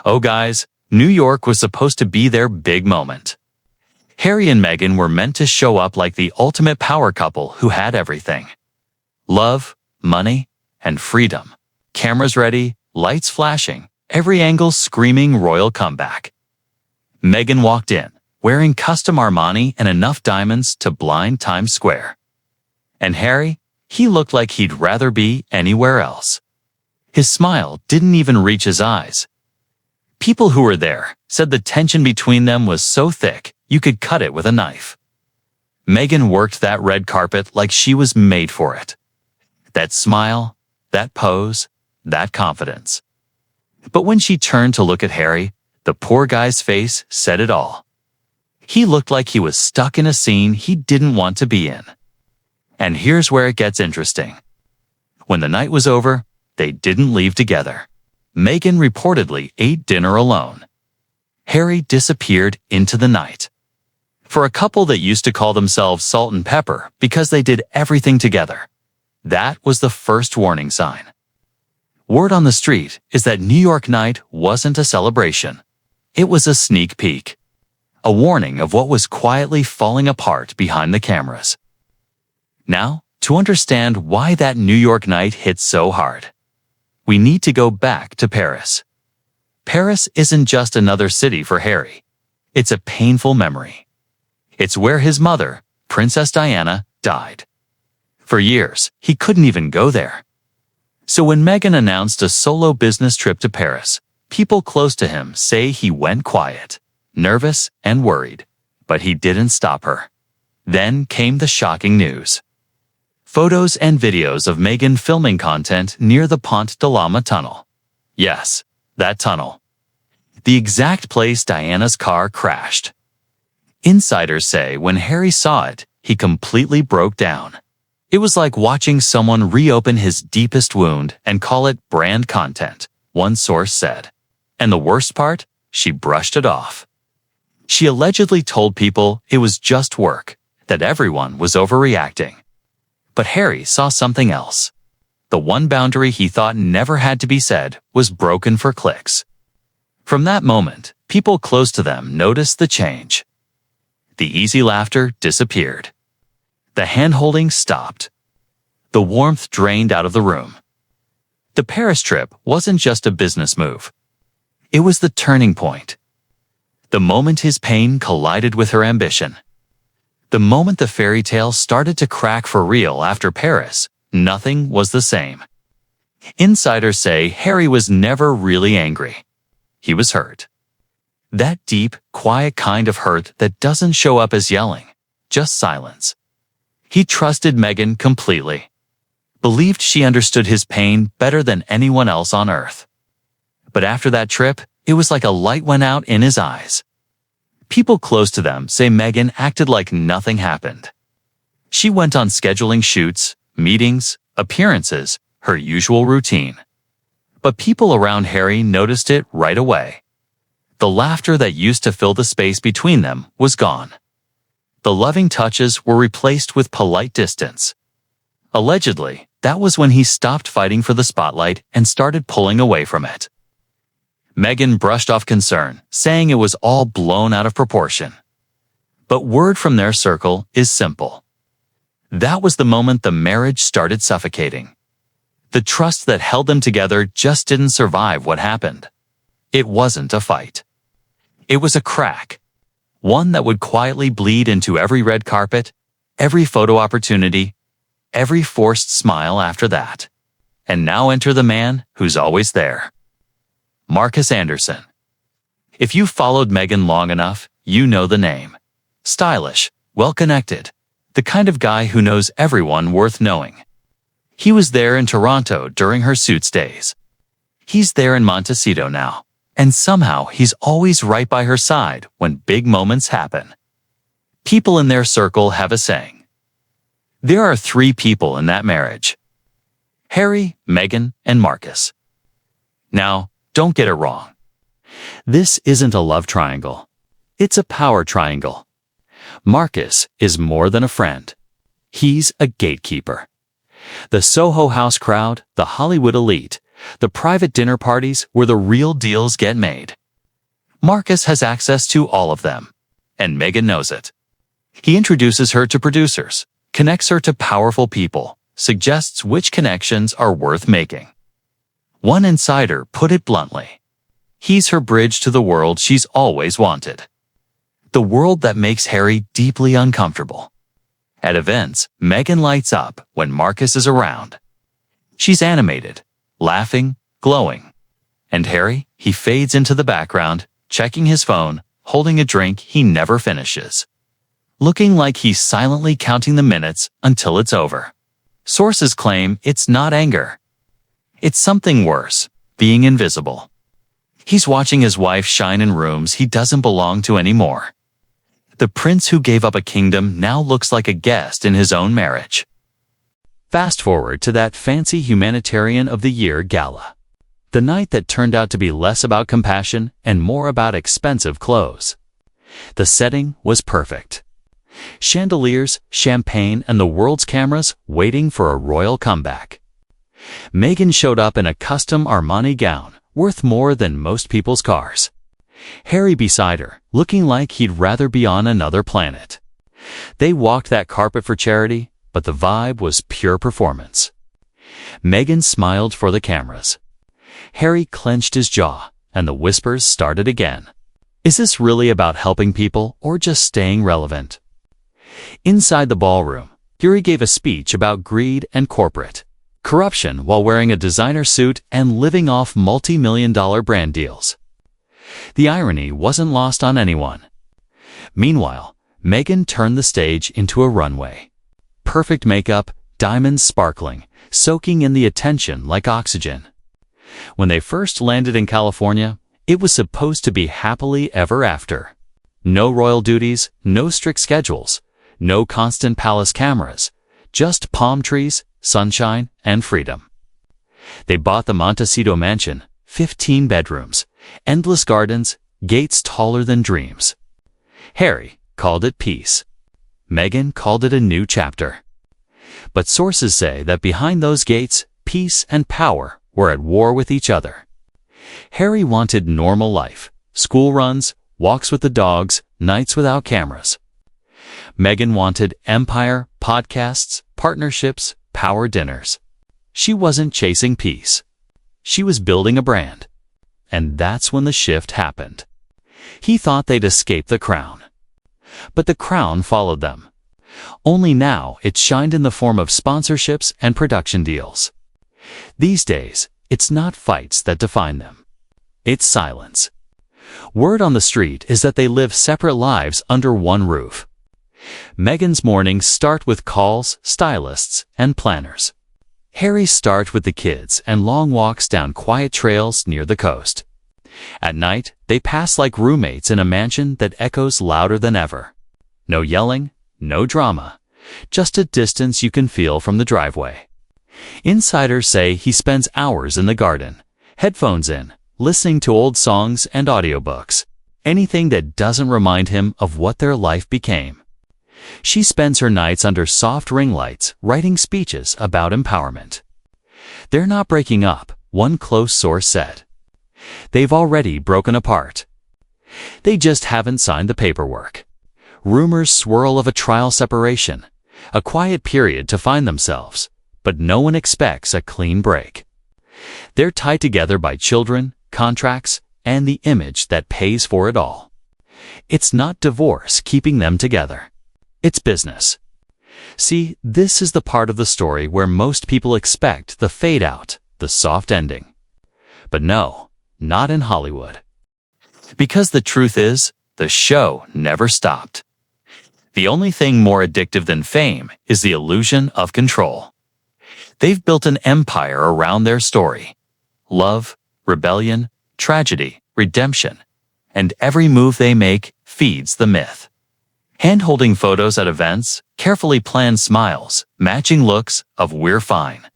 Oh guys, New York was supposed to be their big moment. Harry and Meghan were meant to show up like the ultimate power couple who had everything. Love, money, and freedom. Cameras ready, lights flashing, every angle screaming royal comeback. Meghan walked in, wearing custom Armani and enough diamonds to blind Times Square. And Harry, he looked like he'd rather be anywhere else. His smile didn't even reach his eyes. People who were there said the tension between them was so thick you could cut it with a knife. Meghan worked that red carpet like she was made for it. That smile, that pose, that confidence. But when she turned to look at Harry, the poor guy's face said it all. He looked like he was stuck in a scene he didn't want to be in. And here's where it gets interesting. When the night was over, they didn't leave together. Meghan reportedly ate dinner alone. Harry disappeared into the night. For a couple that used to call themselves salt and pepper because they did everything together, that was the first warning sign. Word on the street is that New York night wasn't a celebration. It was a sneak peek. A warning of what was quietly falling apart behind the cameras. Now, to understand why that New York night hit so hard, we need to go back to Paris. Paris isn't just another city for Harry. It's a painful memory. It's where his mother, Princess Diana, died. For years, he couldn't even go there. So when Meghan announced a solo business trip to Paris, people close to him say he went quiet, nervous and worried, but he didn't stop her. Then came the shocking news. Photos and videos of Meghan filming content near the Pont de l'Alma tunnel. Yes, that tunnel. The exact place Diana's car crashed. Insiders say when Harry saw it, he completely broke down. It was like watching someone reopen his deepest wound and call it brand content, one source said. And the worst part? She brushed it off. She allegedly told people it was just work, that everyone was overreacting. But Harry saw something else. The one boundary he thought never had to be said was broken for clicks. From that moment, people close to them noticed the change. The easy laughter disappeared. The hand-holding stopped. The warmth drained out of the room. The Paris trip wasn't just a business move. It was the turning point. The moment his pain collided with her ambition. The moment the fairy tale started to crack for real after Paris, nothing was the same. Insiders say Harry was never really angry. He was hurt. That deep, quiet kind of hurt that doesn't show up as yelling, just silence. He trusted Meghan completely. Believed she understood his pain better than anyone else on earth. But after that trip, it was like a light went out in his eyes. People close to them say Meghan acted like nothing happened. She went on scheduling shoots, meetings, appearances, her usual routine. But people around Harry noticed it right away. The laughter that used to fill the space between them was gone. The loving touches were replaced with polite distance. Allegedly, that was when he stopped fighting for the spotlight and started pulling away from it. Meghan brushed off concern, saying it was all blown out of proportion. But word from their circle is simple. That was the moment the marriage started suffocating. The trust that held them together just didn't survive what happened. It wasn't a fight. It was a crack. One that would quietly bleed into every red carpet, every photo opportunity, every forced smile after that. And now enter the man who's always there. Marcus Anderson. If you've followed Meghan long enough, you know the name. Stylish, well-connected, the kind of guy who knows everyone worth knowing. He was there in Toronto during her Suits days. He's there in Montecito now, and somehow he's always right by her side when big moments happen. People in their circle have a saying. There are 3 people in that marriage. Harry, Meghan, and Marcus. Now, don't get it wrong. This isn't a love triangle. It's a power triangle. Marcus is more than a friend. He's a gatekeeper. The Soho House crowd, the Hollywood elite, The private dinner parties where the real deals get made. Marcus has access to all of them, and Meghan knows it. He introduces her to producers, connects her to powerful people, suggests which connections are worth making. One insider put it bluntly. He's her bridge to the world she's always wanted. The world that makes Harry deeply uncomfortable. At events, Meghan lights up when Marcus is around. She's animated, laughing, glowing. And Harry, he fades into the background, checking his phone, holding a drink he never finishes. Looking like he's silently counting the minutes until it's over. Sources claim it's not anger. It's something worse, being invisible. He's watching his wife shine in rooms he doesn't belong to anymore. The prince who gave up a kingdom now looks like a guest in his own marriage. Fast forward to that fancy Humanitarian of the Year gala. The night that turned out to be less about compassion and more about expensive clothes. The setting was perfect. Chandeliers, champagne, and the world's cameras waiting for a royal comeback. Meghan showed up in a custom Armani gown, worth more than most people's cars. Harry beside her, looking like he'd rather be on another planet. They walked that carpet for charity, but the vibe was pure performance. Meghan smiled for the cameras. Harry clenched his jaw, and the whispers started again. Is this really about helping people or just staying relevant? Inside the ballroom, Harry gave a speech about greed and corporate corruption while wearing a designer suit and living off multi-million-dollar brand deals. The irony wasn't lost on anyone. Meanwhile, Meghan turned the stage into a runway. Perfect makeup, diamonds sparkling, soaking in the attention like oxygen. When they first landed in California, it was supposed to be happily ever after. No royal duties, no strict schedules, no constant palace cameras, just palm trees, sunshine, and freedom. They bought the Montecito mansion, 15 bedrooms, endless gardens, gates taller than dreams. Harry called it peace. Meghan called it a new chapter. But sources say that behind those gates, peace and power were at war with each other. Harry wanted normal life, school runs, walks with the dogs, nights without cameras. Meghan wanted empire, podcasts, partnerships, power dinners. She wasn't chasing peace. She was building a brand. And that's when the shift happened. He thought they'd escape the crown. But the crown followed them. Only now it shined in the form of sponsorships and production deals. These days, it's not fights that define them. It's silence. Word on the street is that they live separate lives under one roof. Meghan's mornings start with calls, stylists, and planners. Harry's start with the kids and long walks down quiet trails near the coast. At night, they pass like roommates in a mansion that echoes louder than ever. No yelling, no drama, just a distance you can feel from the driveway. Insiders say he spends hours in the garden, headphones in, listening to old songs and audiobooks, anything that doesn't remind him of what their life became. She spends her nights under soft ring lights, writing speeches about empowerment. They're not breaking up, one close source said. They've already broken apart. They just haven't signed the paperwork. Rumors swirl of a trial separation, a quiet period to find themselves, but no one expects a clean break. They're tied together by children, contracts, and the image that pays for it all. It's not divorce keeping them together. It's business. See, this is the part of the story where most people expect the fade out, the soft ending. But no, not in Hollywood. Because the truth is, the show never stopped. The only thing more addictive than fame is the illusion of control. They've built an empire around their story. Love, rebellion, tragedy, redemption. And every move they make feeds the myth. Hand-holding photos at events, carefully planned smiles, matching looks of "we're fine."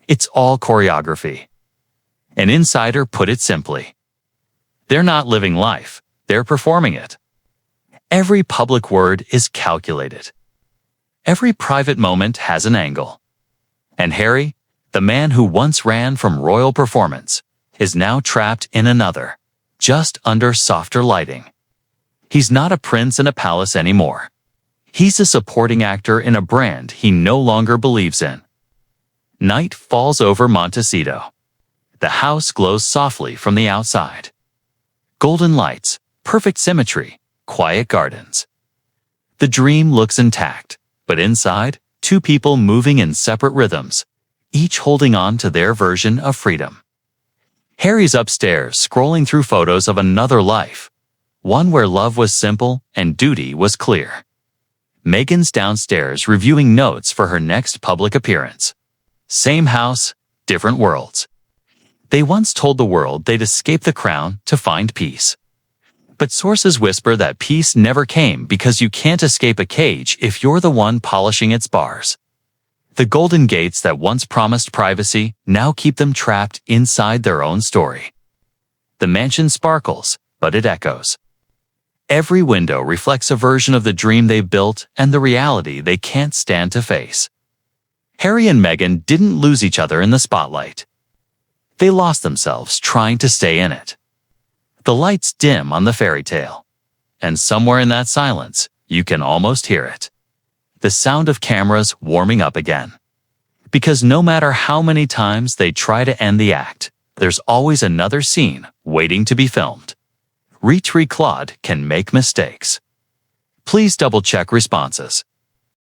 It's all choreography. An insider put it simply. They're not living life, they're performing it. Every public word is calculated. Every private moment has an angle. And Harry, The man who once ran from royal performance is now trapped in another, just under softer lighting. He's not a prince in a palace anymore. He's a supporting actor in a brand he no longer believes in. Night falls over Montecito. The house glows softly from the outside. Golden lights, perfect symmetry, quiet gardens. The dream looks intact, but inside, two people moving in separate rhythms, each holding on to their version of freedom. Harry's upstairs scrolling through photos of another life, one where love was simple and duty was clear. Meghan's downstairs reviewing notes for her next public appearance. Same house, different worlds. They once told the world they'd escape the crown to find peace. But sources whisper that peace never came because you can't escape a cage if you're the one polishing its bars. The golden gates that once promised privacy now keep them trapped inside their own story. The mansion sparkles, but it echoes. Every window reflects a version of the dream they built and the reality they can't stand to face. Harry and Meghan didn't lose each other in the spotlight. They lost themselves trying to stay in it. The lights dim on the fairy tale, and somewhere in that silence, you can almost hear it. The sound of cameras warming up again. Because no matter how many times they try to end the act, there's always another scene waiting to be filmed. Claude can make mistakes. Please double-check responses.